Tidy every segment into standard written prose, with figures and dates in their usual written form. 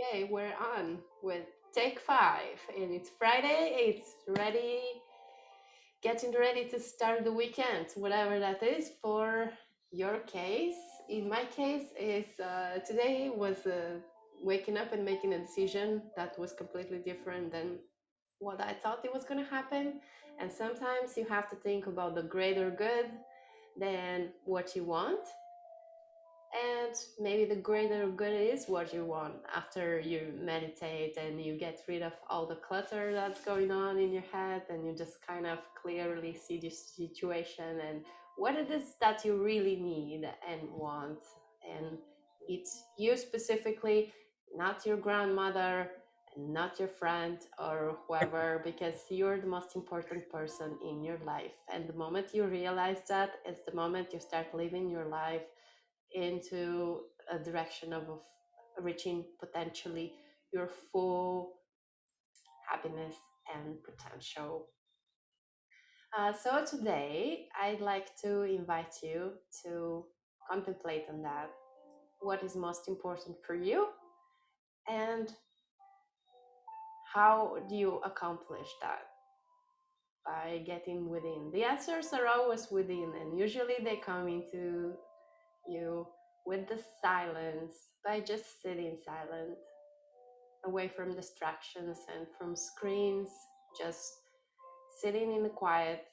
Okay, we're on with take five, and it's Friday. It's getting ready to start the weekend, whatever that is for your case. In my case, is today was waking up and making a decision that was completely different than what I thought it was going to happen. And sometimes you have to think about the greater good than what you want, and maybe the greater good is what you want after you meditate and you get rid of all the clutter that's going on in your head, and you just kind of clearly see the situation and what it is that you really need and want. And it's you specifically, not your grandmother, not your friend or whoever, because you're the most important person in your life. And the moment you realize that, it's the moment you start living your life into a direction of reaching potentially your full happiness and potential. So today I'd like to invite you to contemplate on that. What is most important for you, and how do you accomplish that? By getting within. The answers are always within, and usually they come into you with the silence, by just sitting silent, away from distractions and from screens, just sitting in the quiet,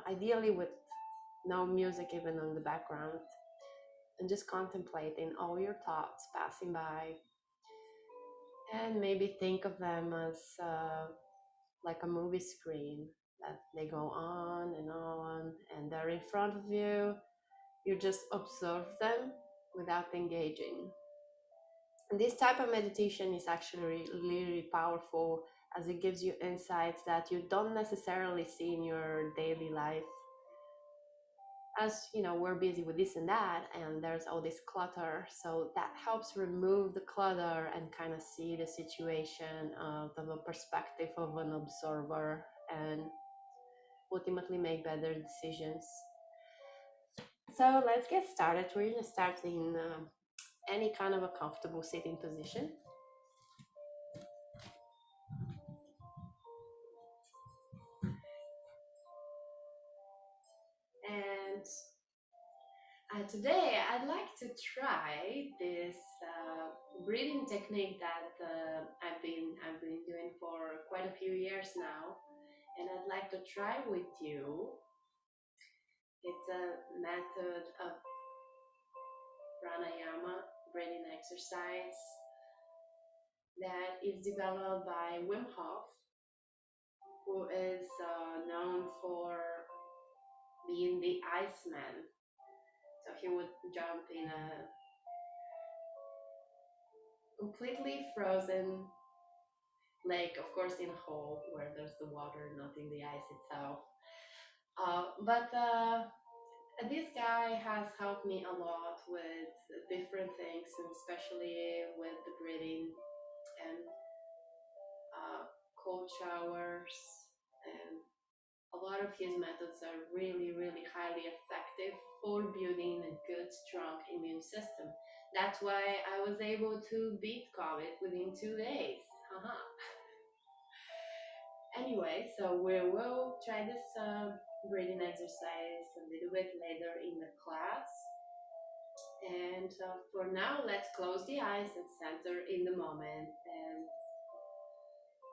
ideally with no music even on the background, and just contemplating all your thoughts passing by, and maybe think of them as like a movie screen that they go on, and they're in front of you. You just observe them without engaging. And this type of meditation is actually really powerful, as it gives you insights that you don't necessarily see in your daily life. As you know, we're busy with this and that, and there's all this clutter. So that helps remove the clutter and kind of see the situation from a perspective of an observer, and ultimately make better decisions. So let's get started. We're going to start in any kind of a comfortable sitting position. And today, I'd like to try this breathing technique that I've been doing for quite a few years now, and I'd like to try with you. It's a method of pranayama, breathing exercise, that is developed by Wimhoff, who is known for being the Iceman. So he would jump in a completely frozen lake, of course, in a hole where there's the water, not in the ice itself. But this guy has helped me a lot with different things, and especially with the breathing and cold showers. And a lot of his methods are really, really highly effective for building a good, strong immune system. That's why I was able to beat COVID within 2 days. Haha. Anyway, so we will try this breathing exercise a little bit later in the class. And for now, let's close the eyes and center in the moment and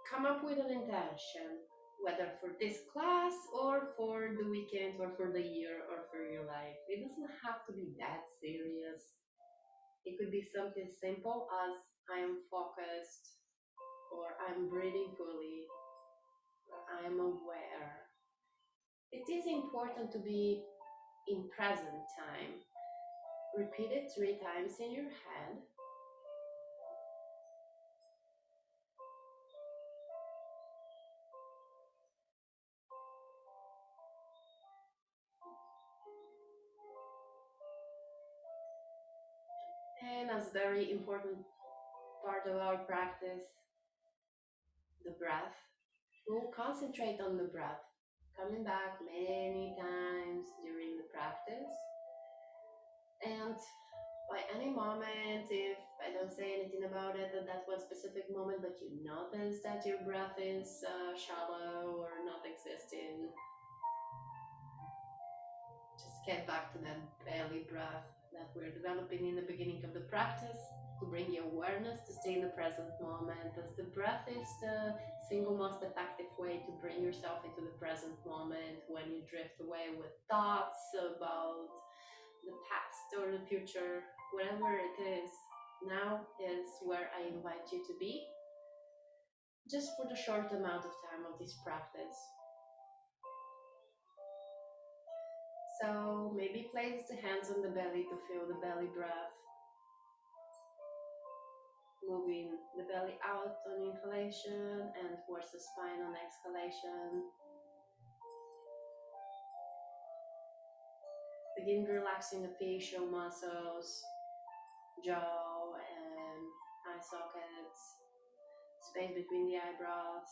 come up with an intention, whether for this class or for the weekend or for the year or for your life. It doesn't have to be that serious. It could be something simple as I am focused, or I'm breathing fully, or I'm aware. It is important to be in present time. Repeat it 3 times in your head. And as a very important part of our practice, the breath. We'll concentrate on the breath, coming back many times during the practice. And by any moment, if I don't say anything about it at that one specific moment, but you notice that your breath is shallow or not existing, just get back to that belly breath that we're developing in the beginning of the practice to bring your awareness to stay in the present moment, as the breath is the single most effective way to bring yourself into the present moment when you drift away with thoughts about the past or the future, whatever it is. Now is where I invite you to be, just for the short amount of time of this practice. So maybe place the hands on the belly to feel the belly breath, moving the belly out on inhalation and towards the spine on exhalation. Begin relaxing the facial muscles, jaw and eye sockets, space between the eyebrows.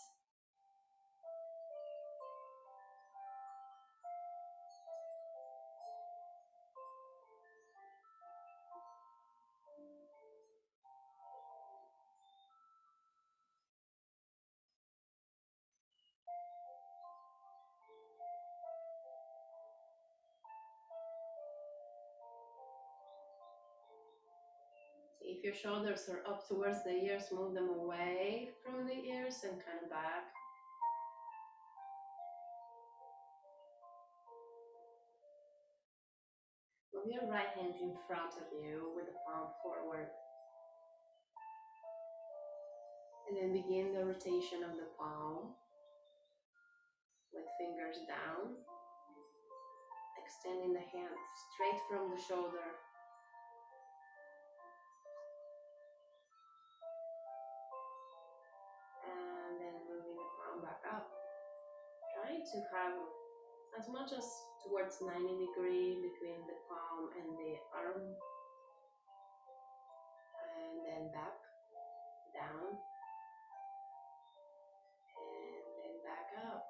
If your shoulders are up towards the ears, move them away from the ears and kind of back. Move your right hand in front of you with the palm forward. And then begin the rotation of the palm with fingers down, extending the hand straight from the shoulder. And then moving the palm back up. Try to have as much as towards 90 degrees between the palm and the arm. And then back, down, and then back up.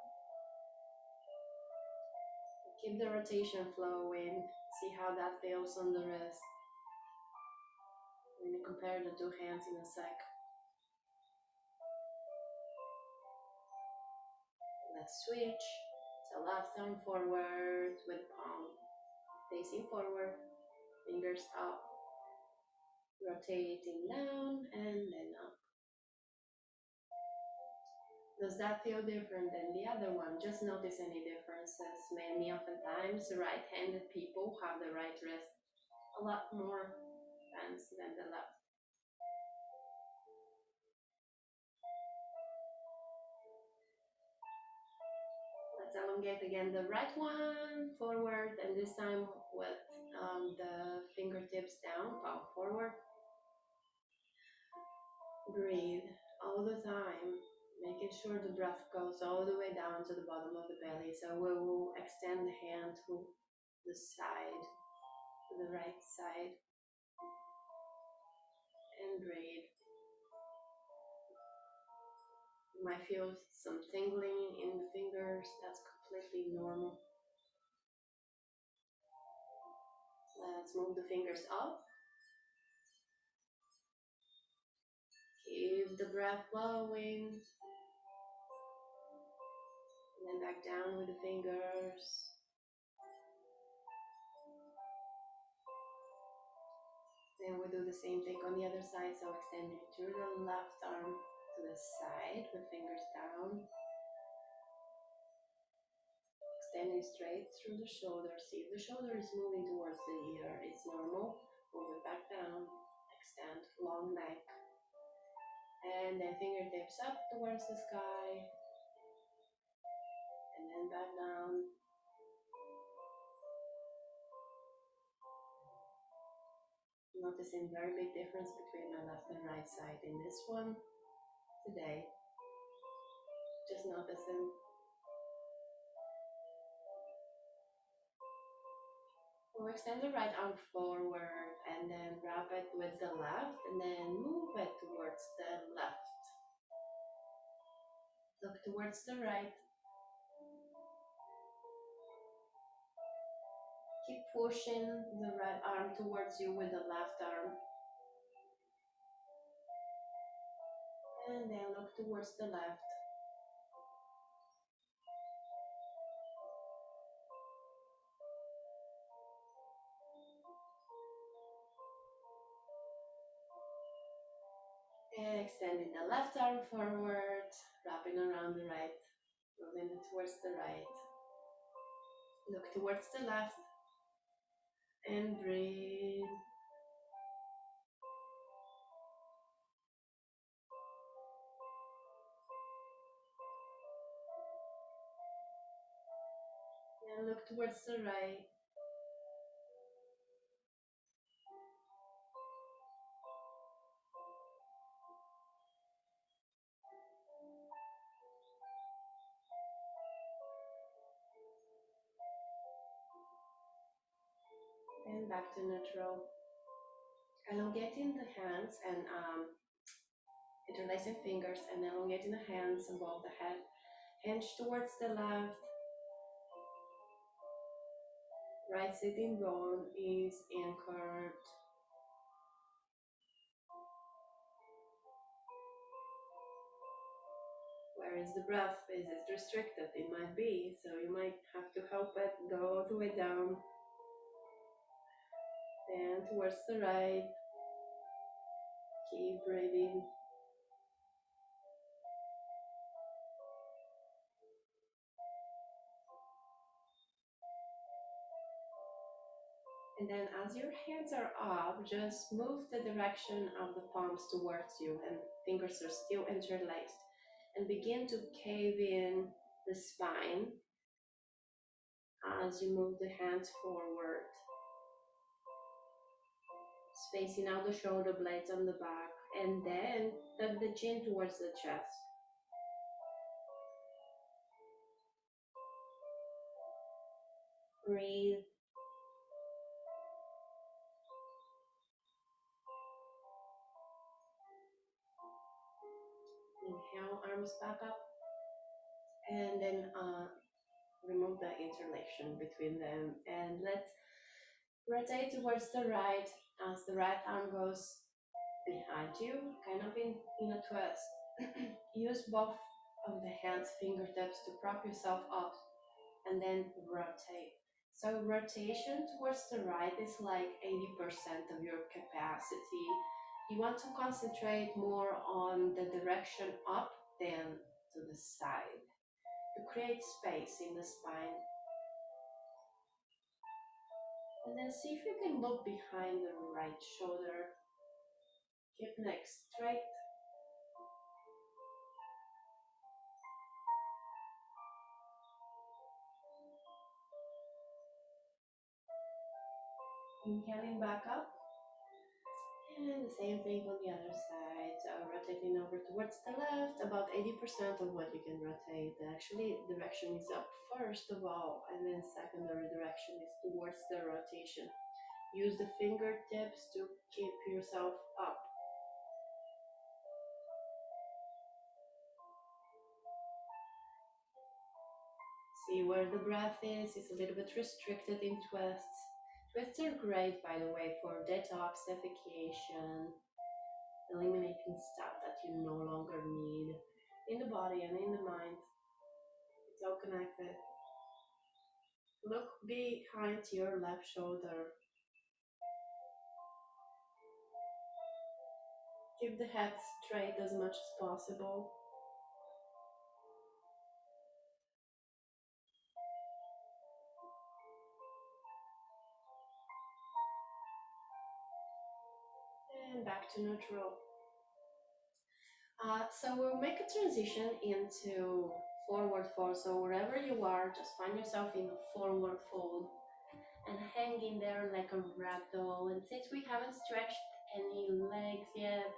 Keep the rotation flowing. See how that feels on the wrist. When you compare the two hands in a sec. Let's switch. So left arm forward with palm facing forward, fingers up, rotating down and then up. Does that feel different than the other one? Just notice any differences. Many oftentimes right-handed people have the right wrist a lot more tense than the left. Let's elongate again the right one forward, and this time with the fingertips down, palm forward. Breathe all the time, making sure the breath goes all the way down to the bottom of the belly. So we will extend the hand to the side, to the right side, and breathe. You might feel some tingling in the fingers. That's completely normal. Let's move the fingers up. Keep the breath flowing. And then back down with the fingers. Then we'll do the same thing on the other side. So extending through the left arm to the side with fingers down. Extending straight through the shoulder. See if the shoulder is moving towards the ear. It's normal. Move it back down. Extend long neck. And then fingertips up towards the sky. And then back down. Noticing very big difference between my left and right side in this one today. Just noticing. We'll extend the right arm forward and then wrap it with the left and then move it towards the left. Look towards the right. Keep pushing the right arm towards you with the left arm. And then look towards the left. And extending the left arm forward, wrapping around the right, moving it towards the right. Look towards the left and breathe. And look towards the right. And back to neutral. Elongating the hands and interlacing fingers and elongating the hands above the head. Hinge towards the left. Right sitting bone is anchored. Where is the breath? Is it restricted? It might be, so you might have to help it go all the way down. Then towards the right. Keep breathing. And then as your hands are up, just move the direction of the palms towards you and fingers are still interlaced. And begin to cave in the spine as you move the hands forward. Spacing out the shoulder blades on the back. And then tuck the chin towards the chest. Breathe. Inhale, arms back up. And then remove the interlaction between them. And let's rotate towards the right as the right arm goes behind you, kind of in a twist. Use both of the hands, fingertips to prop yourself up and then rotate. So rotation towards the right is like 80% of your capacity. You want to concentrate more on the direction up than to the side to create space in the spine. And then see if you can look behind the right shoulder. Hip neck straight. Inhaling back up. And the same thing on the other side. So rotating over towards the left, about 80% of what you can rotate. Actually, direction is up first of all, and then secondary direction is towards the rotation. Use the fingertips to keep yourself up. See where the breath is. It's a little bit restricted in twists. Twists are great, by the way, for detoxification, eliminating stuff that you no longer need in the body and in the mind. It's all connected. Look behind your left shoulder. Keep the head straight as much as possible. And back to neutral. So we'll make a transition into forward fold. So wherever you are, just find yourself in forward fold and hang in there like a ragdoll. And since we haven't stretched any legs yet,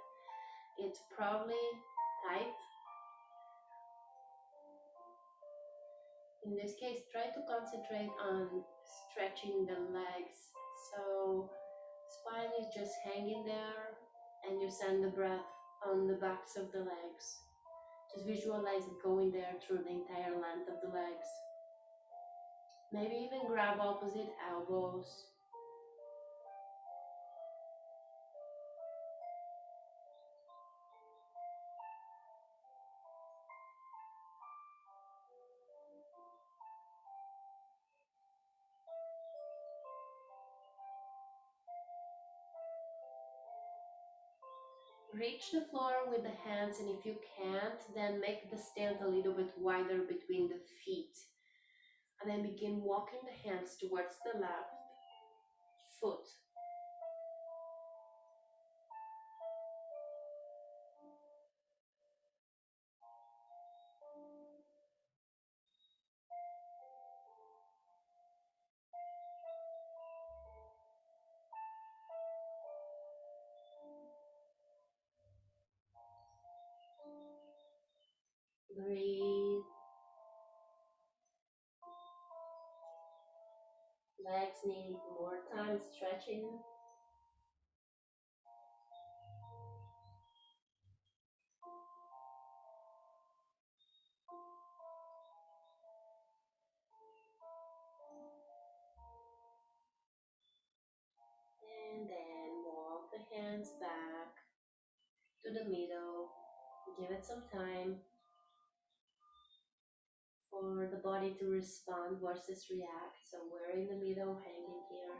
it's probably tight. In this case, try to concentrate on stretching the legs. So spine is just hanging there and you send the breath on the backs of the legs. Just visualize it going there through the entire length of the legs. Maybe even grab opposite elbows. Reach the floor with the hands, and if you can't, then make the stand a little bit wider between the feet. And then begin walking the hands towards the left foot. Breathe. Legs need more time stretching. And then walk the hands back to the middle. Give it some time for the body to respond versus react. So we're in the middle, hanging here.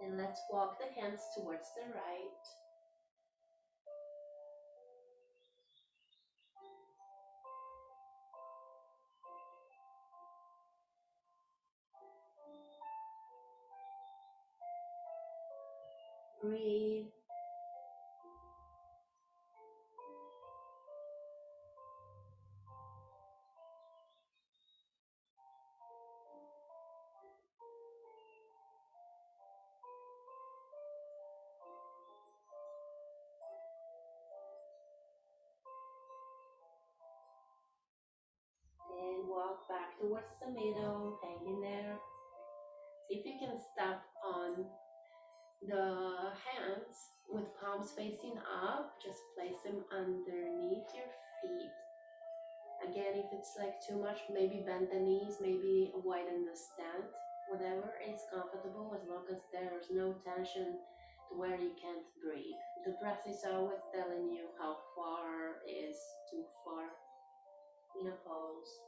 And let's walk the hands towards the right. Breathe. And walk back towards the middle, hanging there. See if you can step on the hands with palms facing up. Just place them underneath your feet. Again, if it's like too much, maybe bend the knees, maybe widen the stand. Whatever is comfortable, as long as there's no tension to where you can't breathe. The breath is always telling you how far is too far in a pose.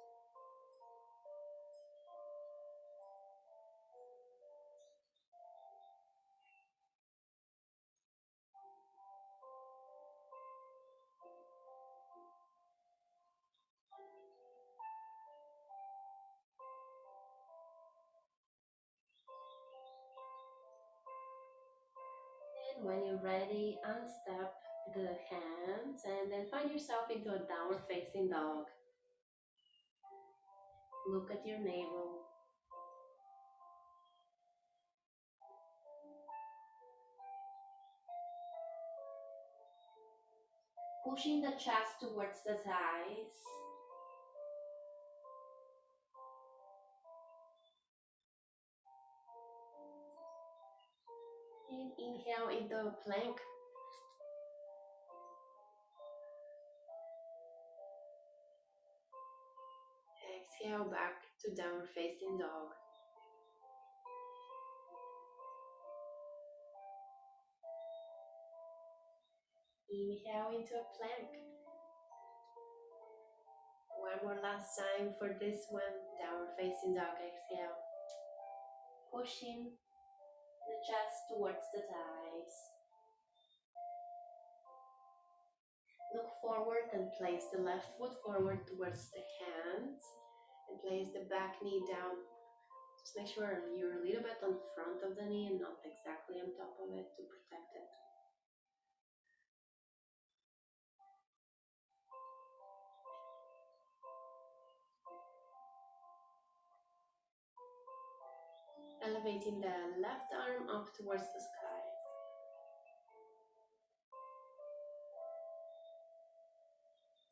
And when you're ready, unstep the hands and then find yourself into a downward facing dog. Look at your navel. Pushing the chest towards the thighs. And inhale into a plank. Exhale back to downward facing dog. Inhale into a plank. One more last time for this one. Downward facing dog. Exhale. Pushing the chest towards the thighs. Look forward and place the left foot forward towards the hands and place the back knee down. Just make sure you're a little bit on front of the knee and not exactly on top of it to protect it. Elevating the left arm up towards the sky.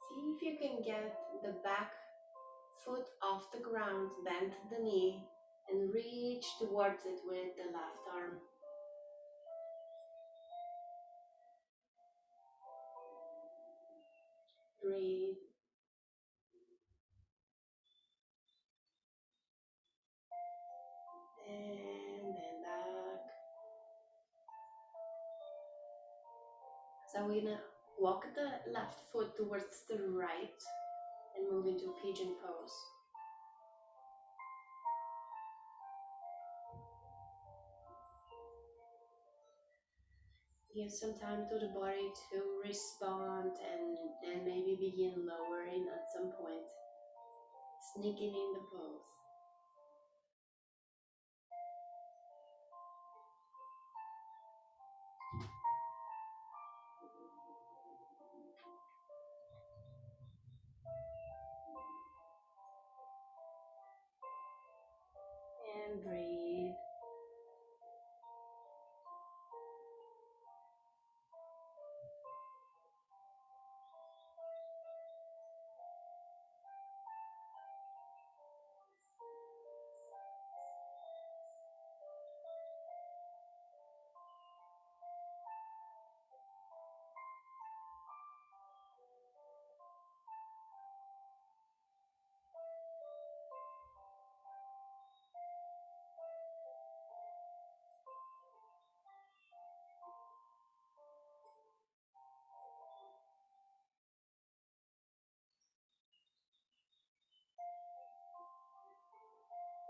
See if you can get the back foot off the ground, bend the knee, and reach towards it with the left arm. Breathe. And bend back. So we're gonna Walk the left foot towards the right and move into pigeon pose. Give some time to the body to respond and then maybe begin lowering at some point, sneaking in the pose. And breathe.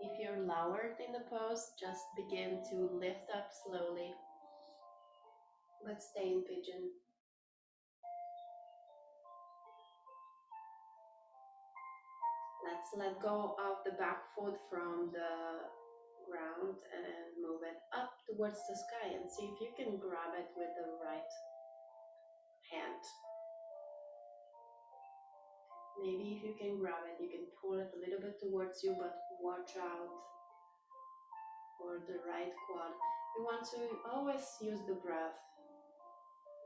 If you're lowered in the pose, just begin to lift up slowly, but stay in pigeon. Let's let go of the back foot from the ground and move it up towards the sky and see if you can grab it with the right hand. Maybe if you can grab it, you can pull it a little bit towards you, but watch out for the right quad. You want to always use the breath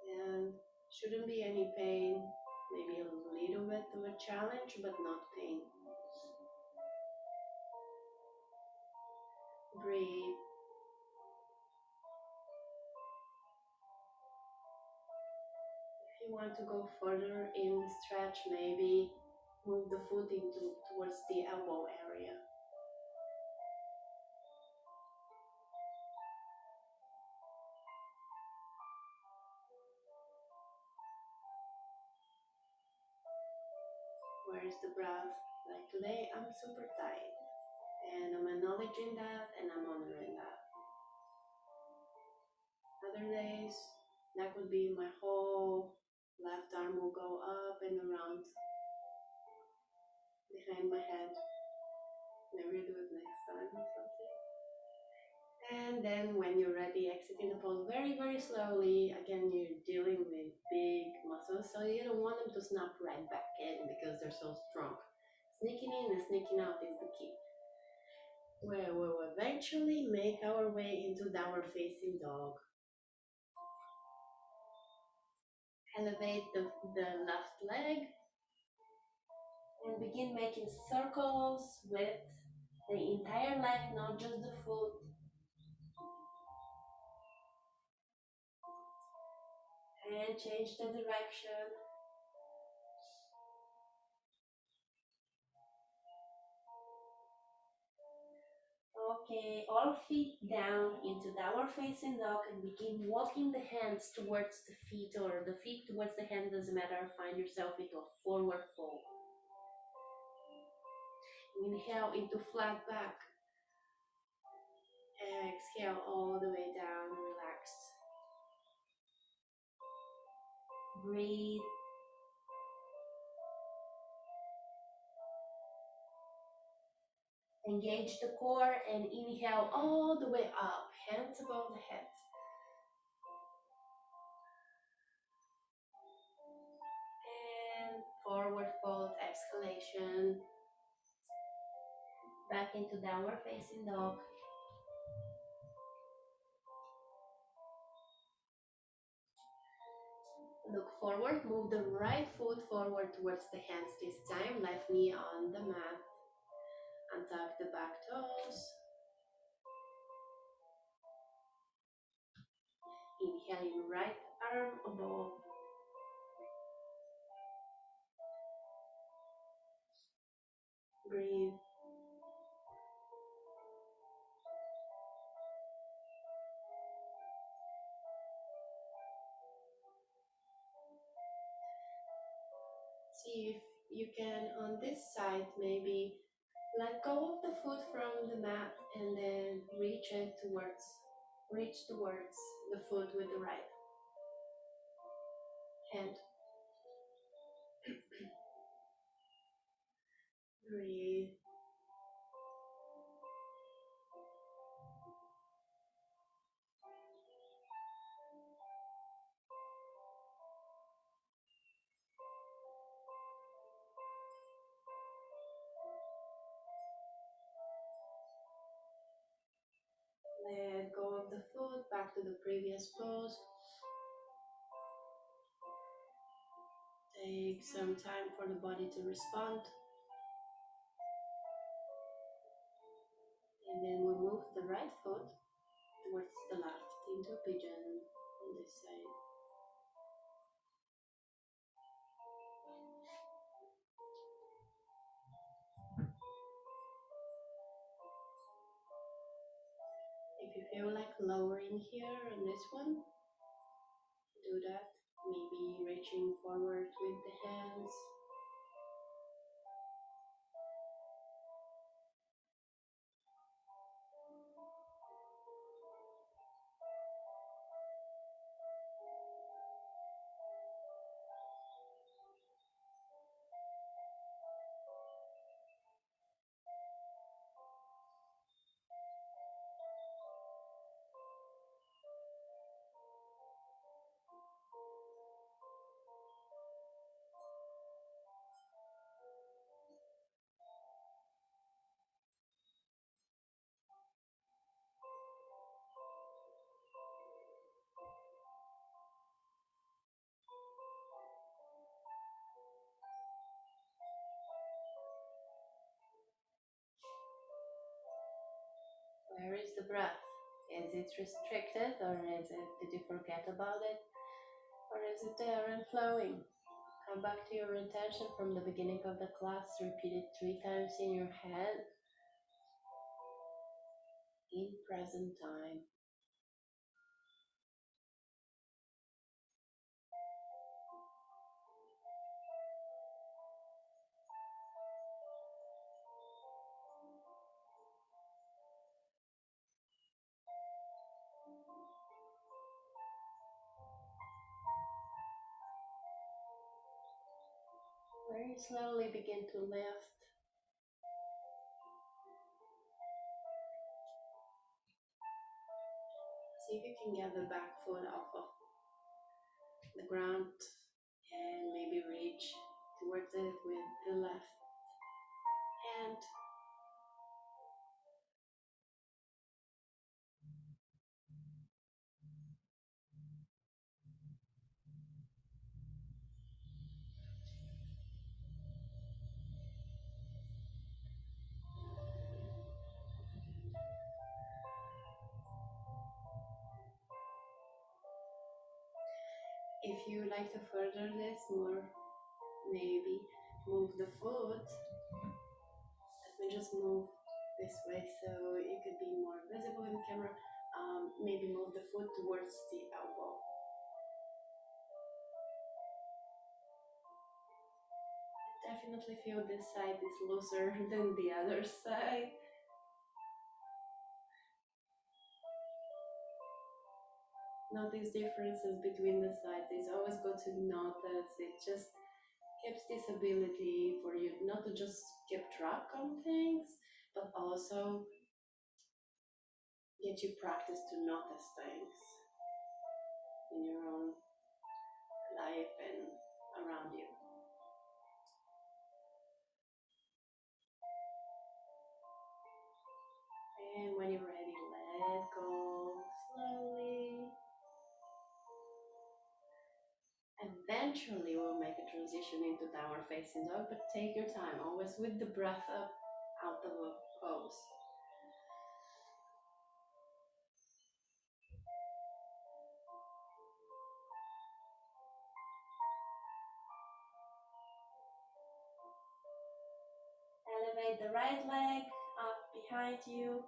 and shouldn't be any pain, maybe a little bit of a challenge, but not pain. Breathe. If you want to go further in the stretch, maybe move the foot into towards the elbow area. Where's the breath? Like today, I'm super tight, and I'm acknowledging that and I'm honoring that. Other days, that would be my whole left arm will go up and around behind my head. Maybe do it next time or something. And then when you're ready, exiting the pose very, very slowly. Again, you're dealing with big muscles, so you don't want them to snap right back in because they're so strong. Sneaking in and sneaking out is the key. Where we'll eventually make our way into downward facing dog. Elevate the left leg and begin making circles with the entire leg, not just the foot. And change the direction. Okay, all feet down into downward facing dog and begin walking the hands towards the feet or the feet towards the hand, doesn't matter. Find yourself into a forward fold. Inhale into flat back. Exhale all the way down, relaxed. Breathe. Engage the core and inhale all the way up, hands above the head. And forward fold, exhalation. Back into downward facing dog. Look forward, move the right foot forward towards the hands this time, left knee on the mat. Untuck the back toes. Inhaling right arm above. Breathe. See if you can, on this side, maybe let go of the foot from the mat and then reach towards the foot with the right hand. Breathe. Let go of the foot, back to the previous pose. Take some time for the body to respond. And then we move the right foot towards the left into a pigeon on this side. If you feel like lowering here on this one, do that. Maybe reaching forward with the hands. Where is the breath? Is it restricted, or did you forget about it? Or is it there and flowing? Come back to your intention from the beginning of the class. Repeat it 3 times in your head in present time. Very slowly begin to lift. See if you can get the back foot off of the ground and maybe reach towards it with the left hand. If you like to further this more, maybe move the foot. Let me just move this way so it could be more visible in the camera. Maybe move the foot towards the elbow. Definitely feel this side is looser than the other side. Notice differences between the sides. It's always good to notice. It just keeps this ability for you not to just keep track on things, but also get you practice to notice things in your own life and around you. And when you're ready, let go slowly. Eventually, we'll make a transition into downward facing dog, but take your time, always with the breath up out of a pose. Elevate the right leg up behind you.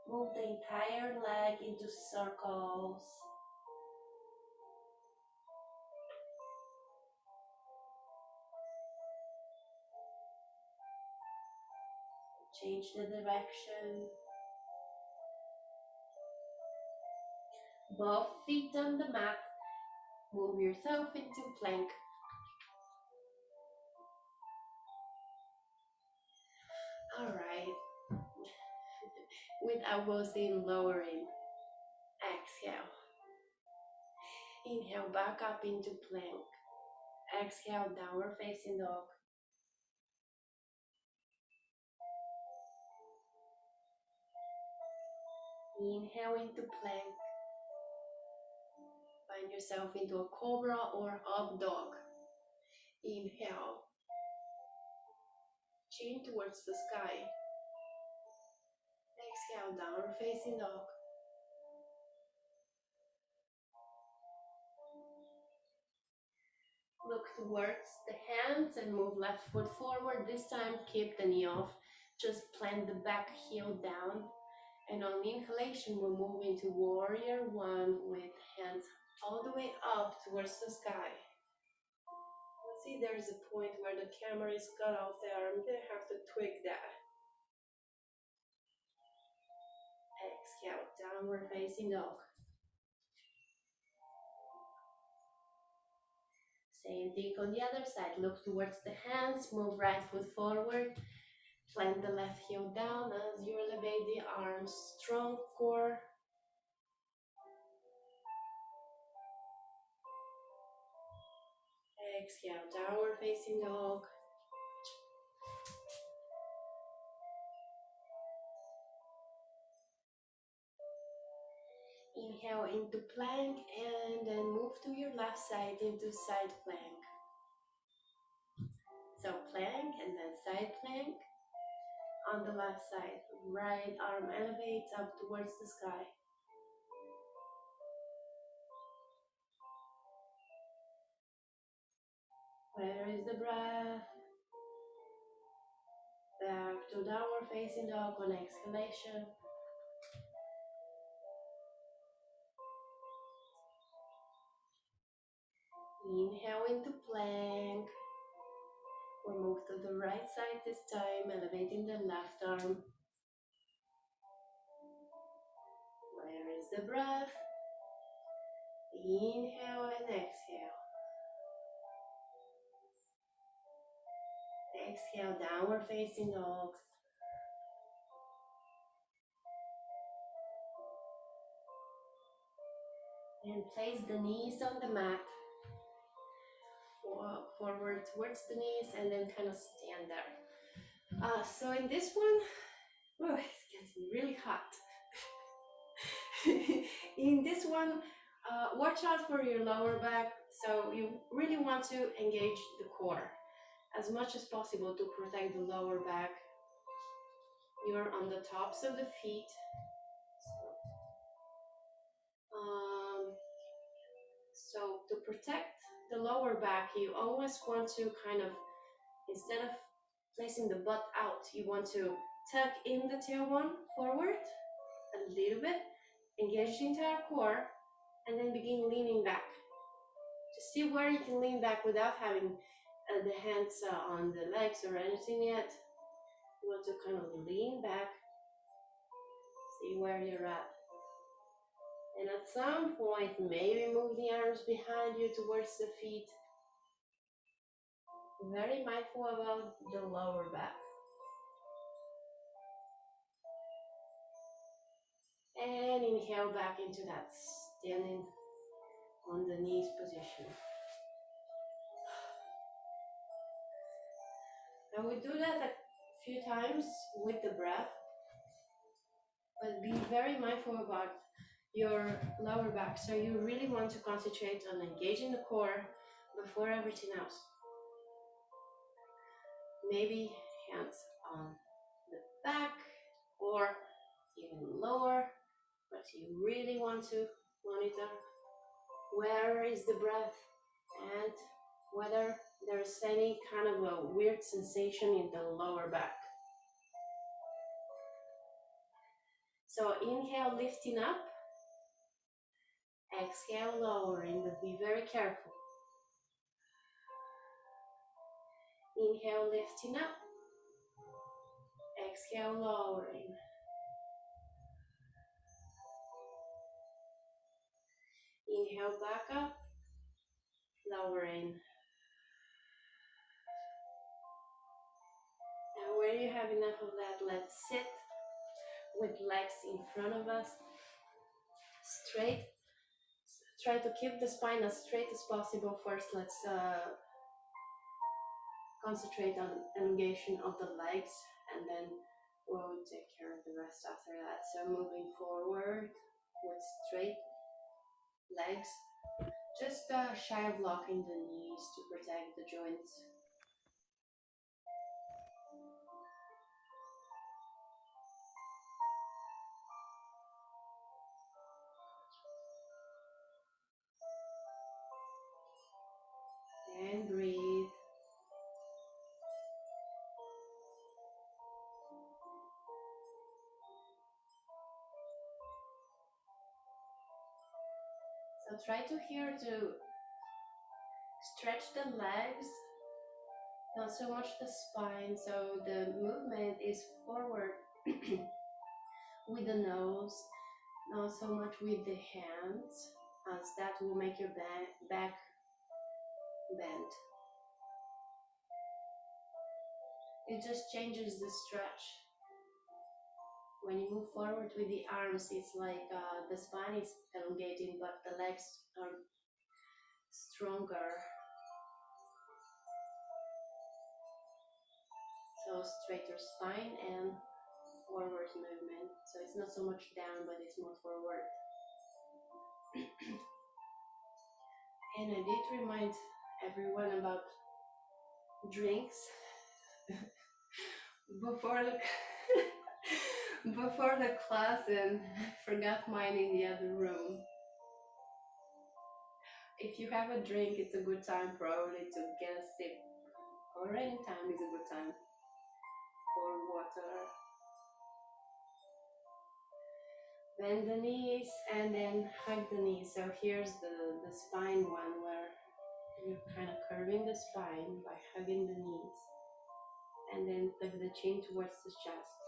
Move the entire leg into circles. Change the direction. Both feet on the mat. Move yourself into plank. All right. With elbows in, lowering. Exhale. Inhale, back up into plank. Exhale, downward facing dog. Inhale into plank. Find yourself into a cobra or up dog. Inhale. Chin towards the sky. Exhale, downward facing dog. Look towards the hands and move left foot forward. This time, keep the knee off. Just plant the back heel down. And on inhalation, we'll move into warrior one with hands all the way up towards the sky. Let's see, there's a point where the camera is cut off there. I'm gonna have to tweak that. Exhale, downward facing dog. Same thing on the other side. Look towards the hands, move right foot forward. Plant the left heel down as you elevate the arms. Strong core. Exhale, downward facing dog. Inhale into plank and then move to your left side into side plank. So plank and then side plank. On the left side, right arm elevates up towards the sky. Where is the breath? Back to downward facing dog on exhalation. Inhale into plank. We'll move to the right side this time, elevating the left arm. Where is the breath? Inhale and exhale. Exhale, downward facing dog. And place the knees on the mat. Walk forward towards the knees and then kind of stand there. So in this one, oh, it's getting really hot. In this one, watch out for your lower back. So you really want to engage the core as much as possible to protect the lower back. You're on the tops of the feet. So to protect the lower back, you always want to kind of, instead of placing the butt out, you want to tuck in the tailbone forward a little bit, engage the entire core, and then begin leaning back. Just see where you can lean back without having the hands on the legs or anything yet. You want to kind of lean back, see where you're at. And at some point, maybe move the arms behind you towards the feet. Very mindful about the lower back. And inhale back into that standing on the knees position. And we do that a few times with the breath, but be very mindful about your lower back. So you really want to concentrate on engaging the core before everything else. Maybe hands on the back or even lower, but you really want to monitor where is the breath and whether there's any kind of a weird sensation in the lower back. So inhale, lifting up. Exhale, lowering, but be very careful. Inhale, lifting up. Exhale, lowering. Inhale, back up, lowering. Now when you have enough of that, let's sit with legs in front of us, straight. Try to keep the spine as straight as possible. First, let's concentrate on elongation of the legs, and then we'll take care of the rest after that. So moving forward with straight legs, just shy of locking the knees to protect the joints. And breathe. So try to here to stretch the legs, not so much the spine, so the movement is forward with the nose, not so much with the hands, as that will make your back bend. It just changes the stretch. When you move forward with the arms, it's like the spine is elongating, but the legs are stronger. So straighter spine and forward movement. So it's not so much down, but it's more forward. And I did remind everyone about drinks before the before the class, and forgot mine in the other room. If you have a drink, it's a good time probably to get a sip, or any time is a good time, or water. Bend the knees and then hug the knees. So here's the spine one, where you're kind of curving the spine by hugging the knees, and then tuck the chin towards the chest.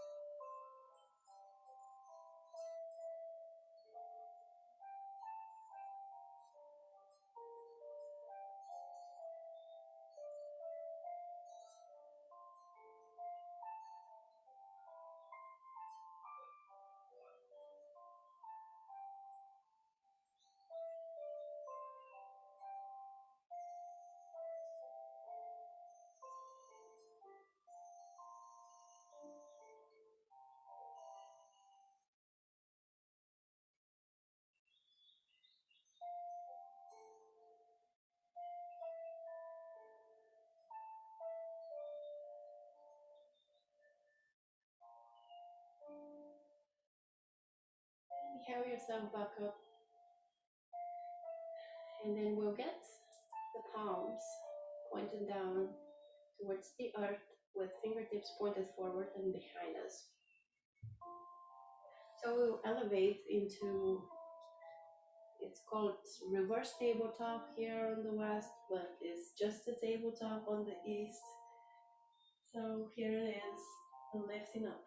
Inhale yourself back up, and then we'll get the palms pointed down towards the earth with fingertips pointed forward and behind us. So we'll elevate into, it's called reverse tabletop here on the west, but it's just a tabletop on the east. So here it is, lifting up.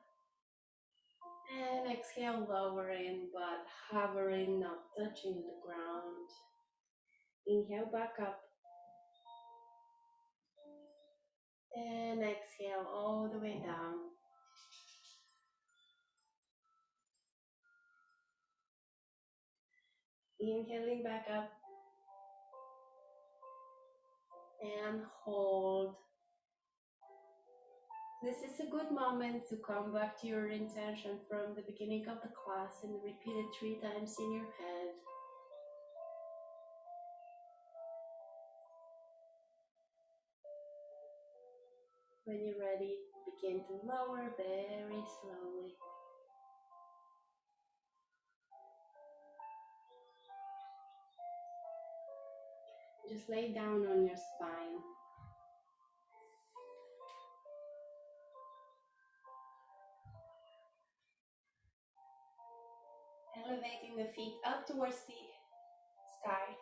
And exhale, lowering, but hovering, not touching the ground. Inhale, back up. And exhale all the way down. Inhaling back up. And hold. This is a good moment to come back to your intention from the beginning of the class and repeat it 3 times in your head. When you're ready, begin to lower very slowly. Just lay down on your spine. Elevating the feet up towards the sky.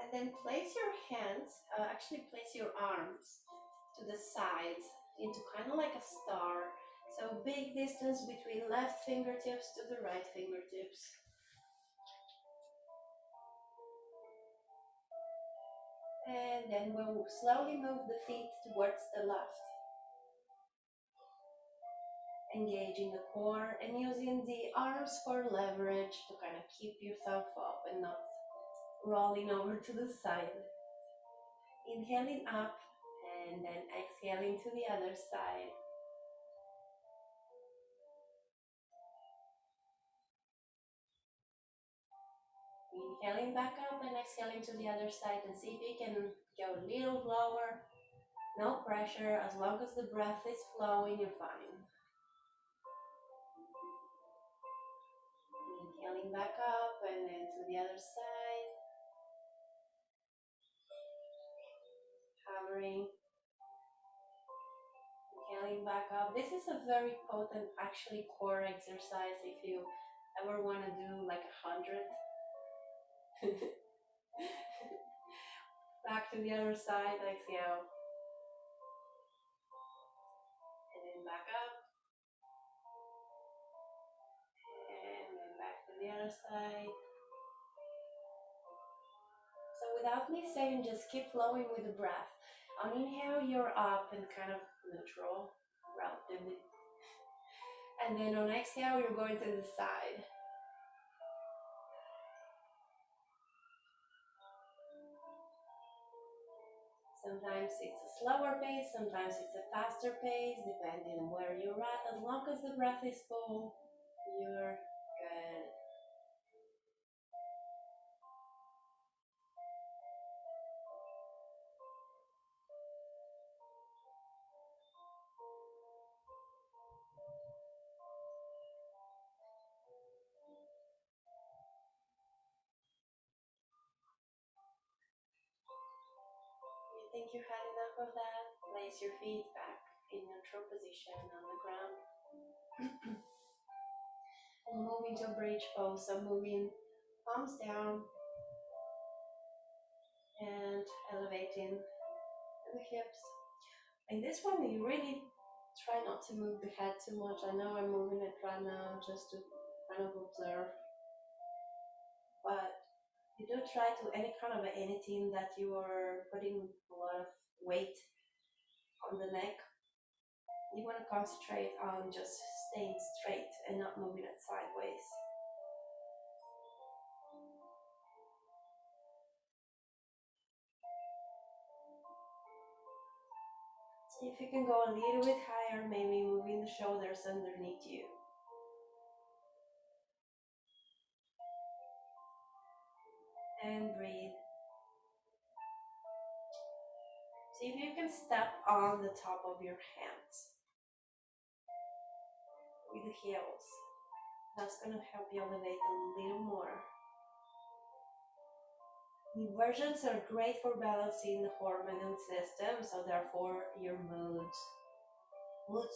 And And then place your hands, actually place your arms to the sides into kind of like a star. So big distance between left fingertips to the right fingertips. And then we'll slowly move the feet towards the left. Engaging the core and using the arms for leverage to kind of keep yourself up and not rolling over to the side. Inhaling up and then exhaling to the other side. Inhaling back up and exhaling to the other side, and see if you can go a little lower. No pressure, as long as the breath is flowing, you're fine. Inhaling back up and then to the other side. Hovering. Inhaling back up. This is a very potent, actually, core exercise if you ever want to do like 100. Back to the other side, exhale. And then back up. And then back to the other side. So without me saying, just keep flowing with the breath. On inhale, you're up and kind of neutral, relatively. And then on exhale, you're going to the side. Sometimes it's a slower pace, sometimes it's a faster pace, depending on where you're at. As long as the breath is full, you're good. You think you had enough of that? Place your feet back in neutral position on the ground. And move into a bridge pose, so moving palms down and elevating the hips. In this one, you really try not to move the head too much. I know I'm moving it right now just to kind of observe, but you do try to, any kind of anything that you are putting a lot of weight on the neck, you want to concentrate on just staying straight and not moving it sideways. See if you can go a little bit higher, maybe moving the shoulders underneath you. And breathe. See if you can step on the top of your hands with the heels. That's going to help you elevate a little more. Inversions are great for balancing the hormonal system, so therefore your mood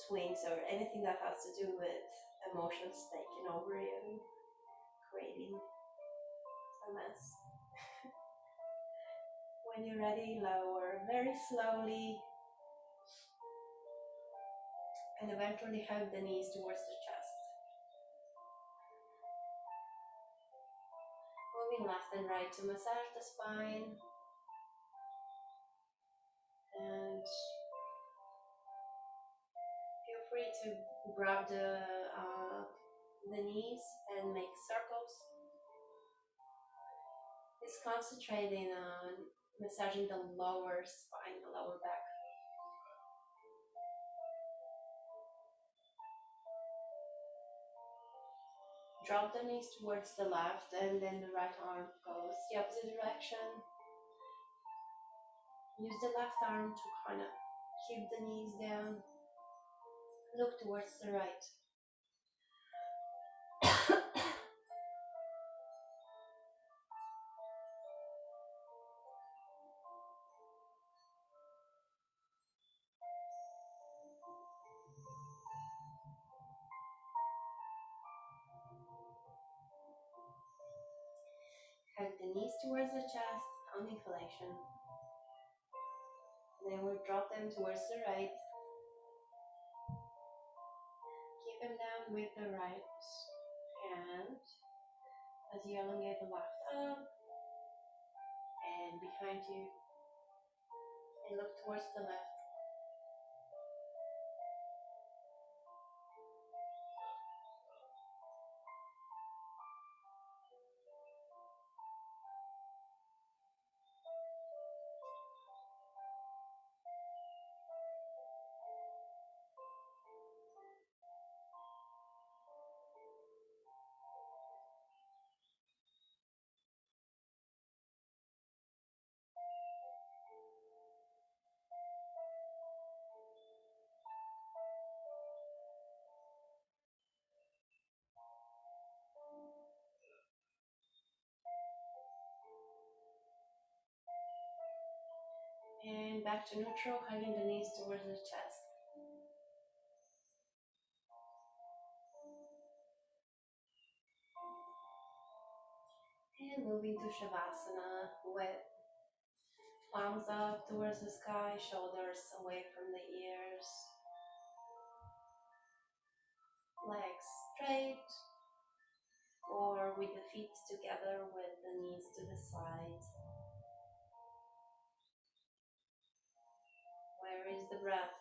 swings, or anything that has to do with emotions taking over you, creating a mess. When you're ready, lower very slowly, and eventually hug the knees towards the chest. Moving left and right to massage the spine. And feel free to grab the knees and make circles. It's concentrating on massaging the lower spine, the lower back. Drop the knees towards the left, and then the right arm goes the opposite direction. Use the left arm to kind of keep the knees down. Look towards the right. Hug the knees towards the chest, on inflection. Then we'll drop them towards the right. Keep them down with the right hand as you elongate the left up and behind you and look towards the left. And back to neutral, hugging the knees towards the chest. And moving to Shavasana with palms up towards the sky, shoulders away from the ears, legs straight or with the feet together with the knees to the side. Where is the breath?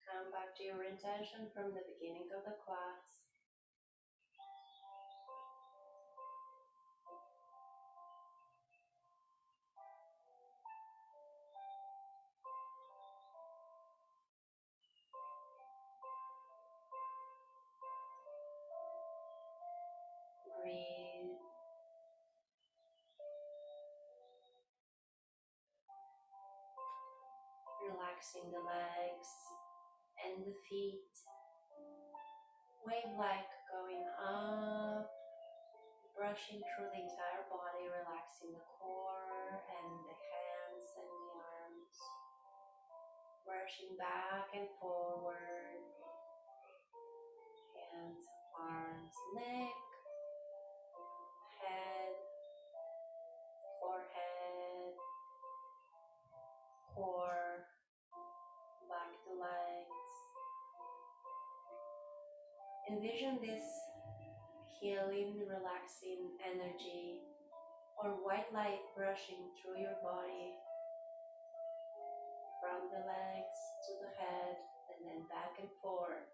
Come back to your intention from the beginning of the class. Breathe. Relaxing the legs and the feet. Wave like going up, brushing through the entire body, relaxing the core and the hands and the arms. Brushing back and forward, hands, arms, neck, head, forehead, core, back to legs. Envision this healing, relaxing energy or white light brushing through your body from the legs to the head and then back and forth.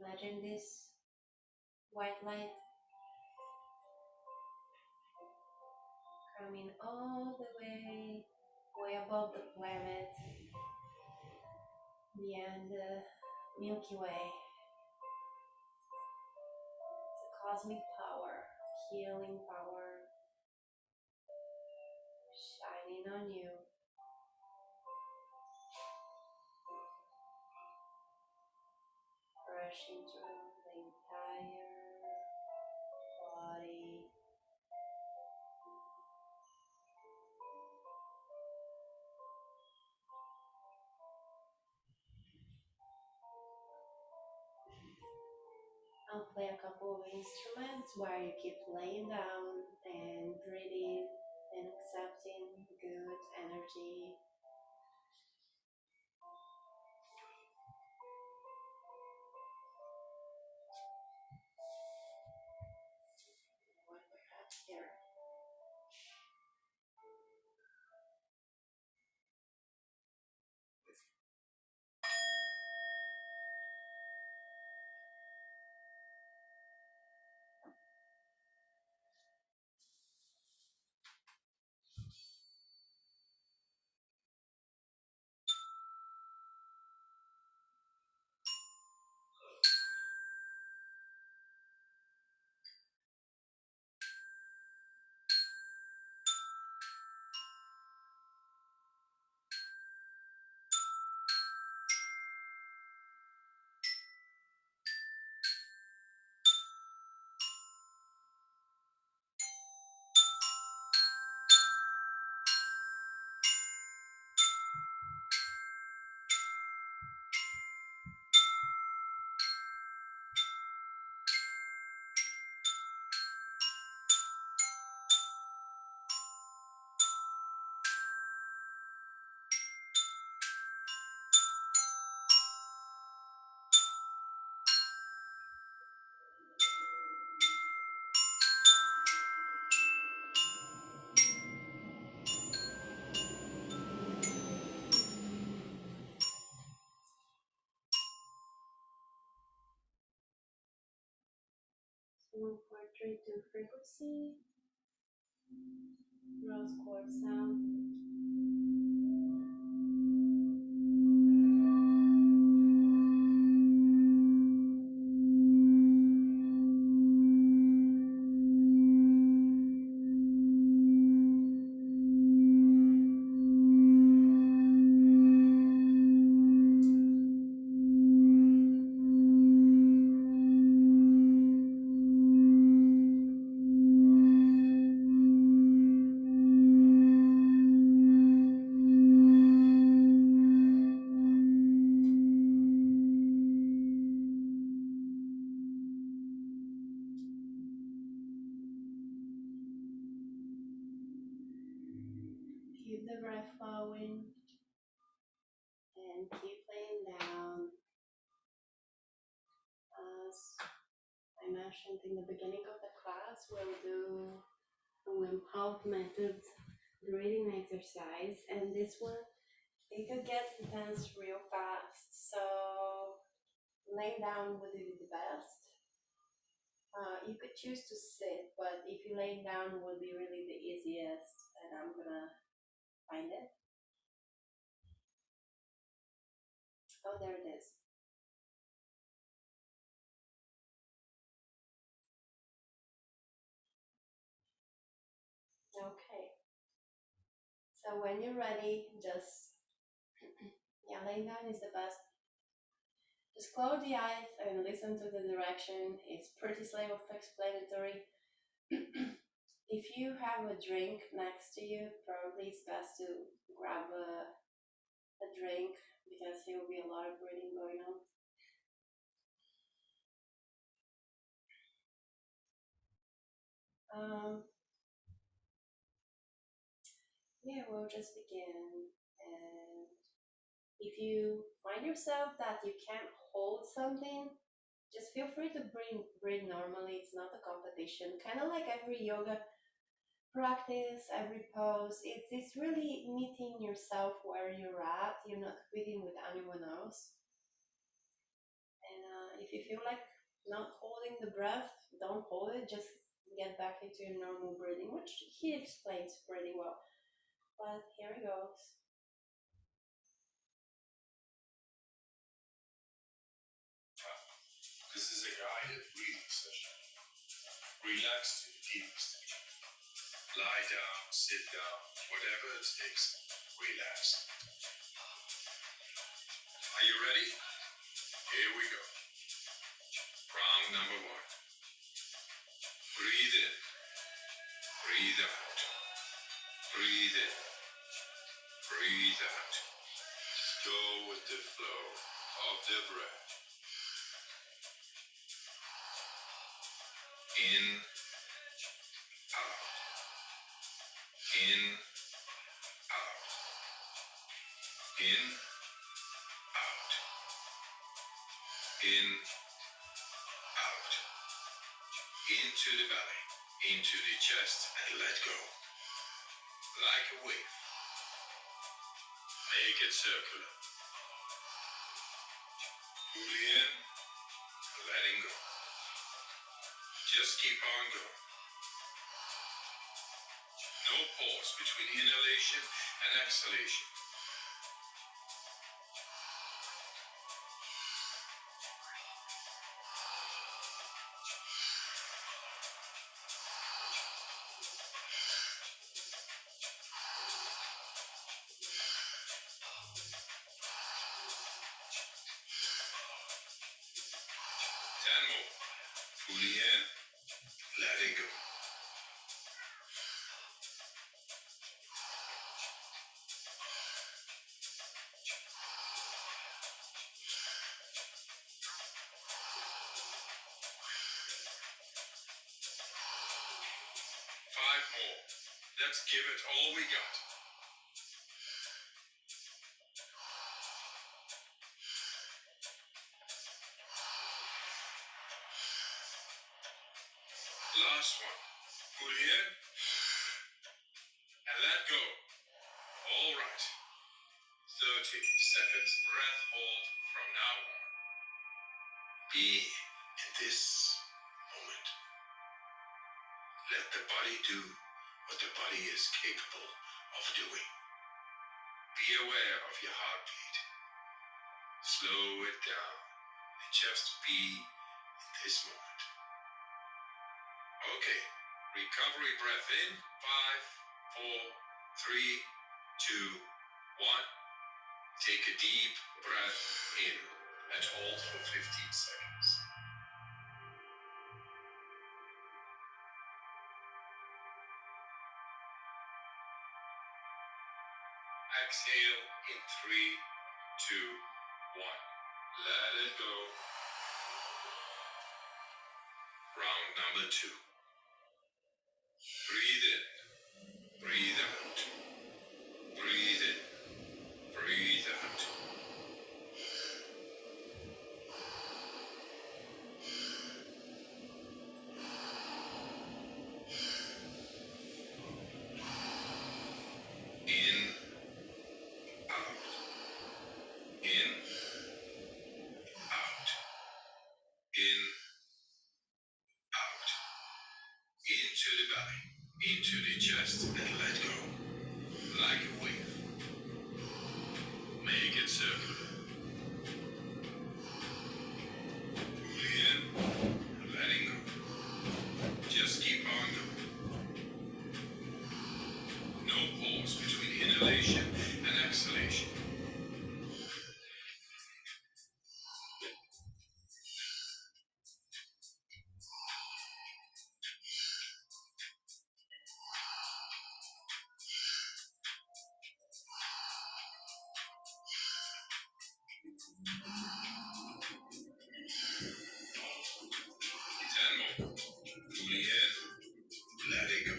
Imagine this white light coming all the way above the planet, beyond the Milky Way. It's a cosmic power, healing power, shining on you, rushing through the entire body. I'll play a couple of instruments while you keep laying down and breathing and accepting good energy. What we have here. 1, 4, 3 to frequency, rose quartz sound. Keep the breath flowing and keep laying down. As I mentioned in the beginning of the class, we'll do the Wimhoff method breathing exercise, and this one it could get intense real fast. So laying down would be the best. You could choose to sit, but if you lay down would be really the easiest, and I'm gonna find it. Oh, there it is. Okay. So when you're ready, just yeah, laying down is the best. Just close the eyes and listen to the direction. It's pretty self-explanatory. If you have a drink next to you, probably it's best to grab a drink because there will be a lot of breathing going on. Um, yeah, we'll just begin. And if you find yourself that you can't hold something, just feel free to breathe normally. It's not a competition. Kind of like every yoga practice, every pose. It's really meeting yourself where you're at. You're not competing with anyone else. And if you feel like not holding the breath, don't hold it. Just get back into your normal breathing, which he explains pretty well. But here it goes. This is a guided breathing session. Relax to the deepest. Lie down, sit down, whatever it takes. Relax. Are you ready? Here we go. Round number 1. Breathe in. Breathe out. Breathe in. Breathe out. Go with the flow of the breath. In, out. In, out. In, out. In, out. Into the belly. Into the chest and let go. Like a wave. Make it circular. Fully in, letting go. Just keep on going. No pause between inhalation and exhalation. Ten more. Fully in, letting go. 5 more. Let's give it all we got. Last one. Fully in and let go. All right. 30 seconds breath hold from now on. Be in this moment. Let the body do what the body is capable of doing. Be aware of your heartbeat. Slow it down and just be in this moment. Okay, recovery breath in. 5, 4, 3, 2, 1. Take a deep breath in and hold for 15 seconds. Exhale in 3, 2, 1. Let it go. Round number 2. Breathe in. Breathe out. Breathe in. Breathe out. In, out. In, out. In, out. Into the belly. Into the chest and let go. Like a wave. Make it circular. Fully in, letting go. Just keep on going. No pause between inhalation and exhalation. Fully in, letting go.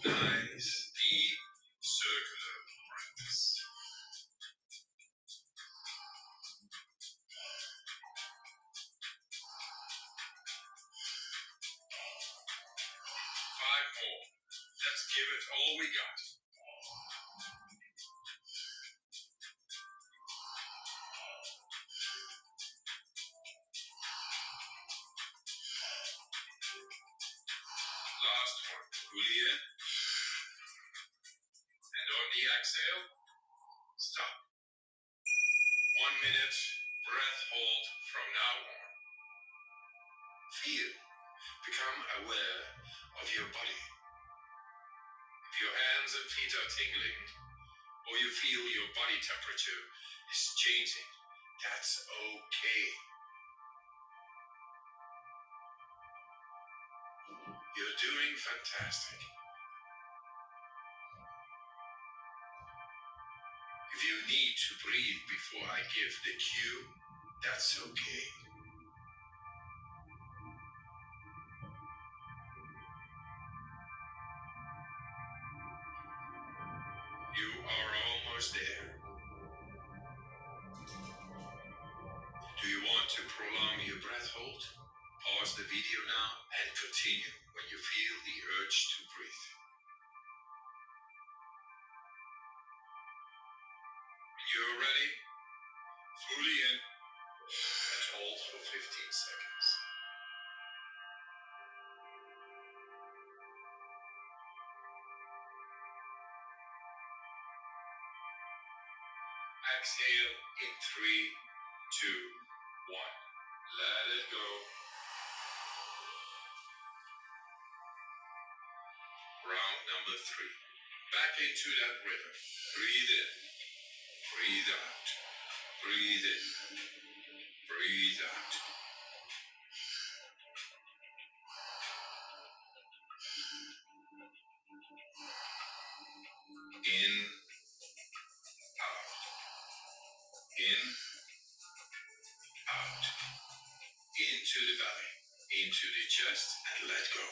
Nice, deep, circular breaths. 5 more. Let's give it all we got. Last one. Fully in. And on the exhale, stop. 1 minute, breath hold from now on. Feel, become aware of your body. If your hands and feet are tingling, or you feel your body temperature is changing, that's okay. You're doing fantastic. If you need to breathe before I give the cue, that's okay. You are almost there. Do you want to prolong your breath hold? Pause the video now and continue when you feel the urge to breathe. When you're ready, fully in and hold for 15 seconds. Exhale in 3, 2, 1. Let it go. Round number 3. Back into that rhythm. Breathe in. Breathe out. Breathe in. Breathe out. In, out. In, out. Into the belly. Into the chest and let go.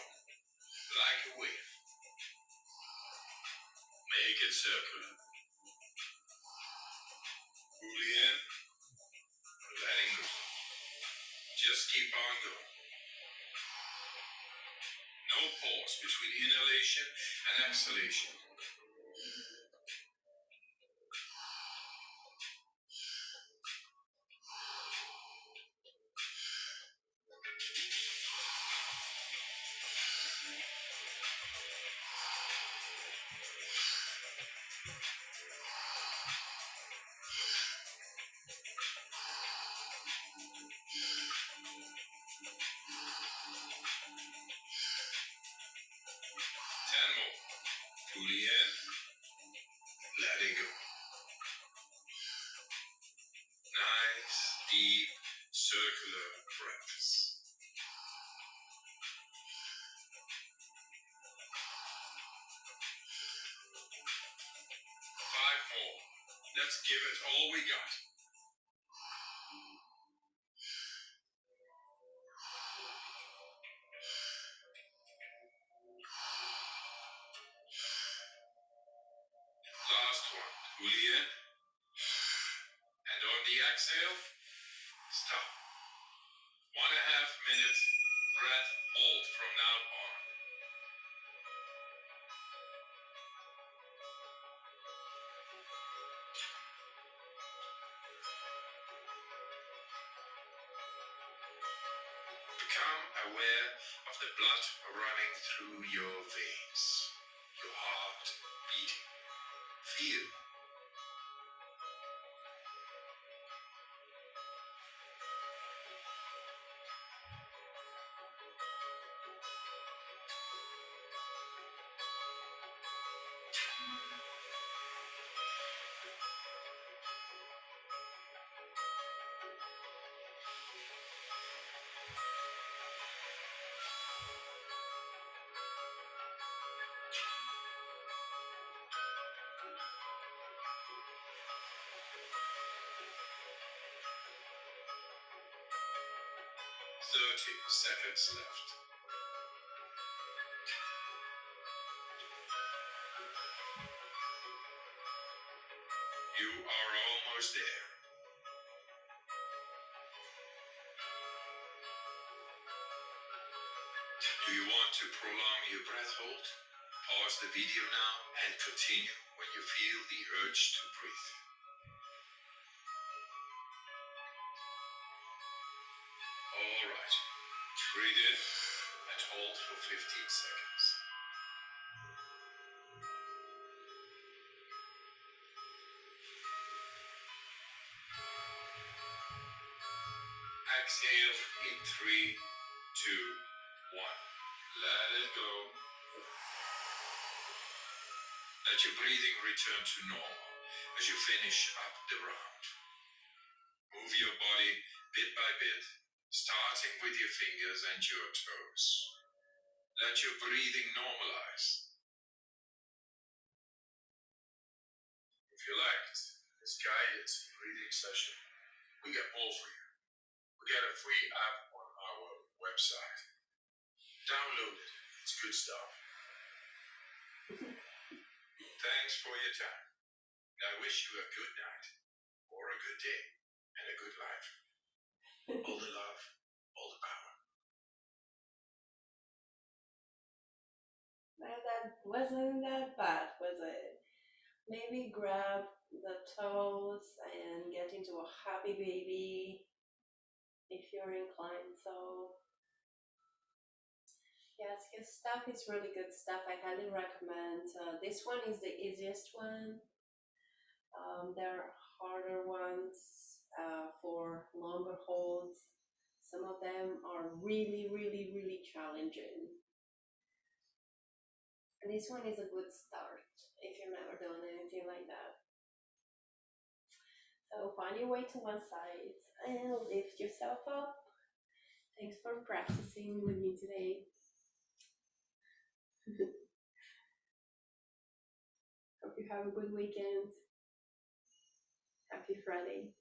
Like a wave. Make it circular. Fully in. Letting go. Just keep on going. No pause between inhalation and exhalation. deep circular breaths. 5 more. Let's give it all we got. Last one. Fully in. And on the exhale, stop. 1.5 minutes. Breath hold from now on. Become aware of the blood running through your veins, your heart beating. Feel. Thirty seconds left. You are almost there. Do you want to prolong your breath hold? Pause the video now and continue when you feel the urge to breathe. All right. Breathe in and hold for 15 seconds. Exhale in 3, 2, 1. Let it go. Let your breathing return to normal as you finish up the round. Move your body bit by bit, starting with your fingers and your toes. Let your breathing normalize. If you liked this guided breathing session, we got more for you. We got a free app on our website. Download it. It's good stuff. Thanks for your time. And I wish you a good night, or a good day, and a good life. All the love, all the power. That wasn't that bad, was it? Maybe grab the toes and get into a happy baby if you're inclined. So yes, his stuff is really good stuff. I highly recommend. This one is the easiest one. There are harder ones for longer holds. Some of them are really, really, really challenging. And this one is a good start if you've never done anything like that. So find your way to one side and lift yourself up. Thanks for practicing with me today. Hope you have a good weekend. Happy Friday.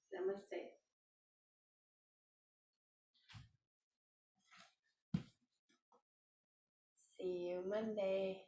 Namaste. See you Monday.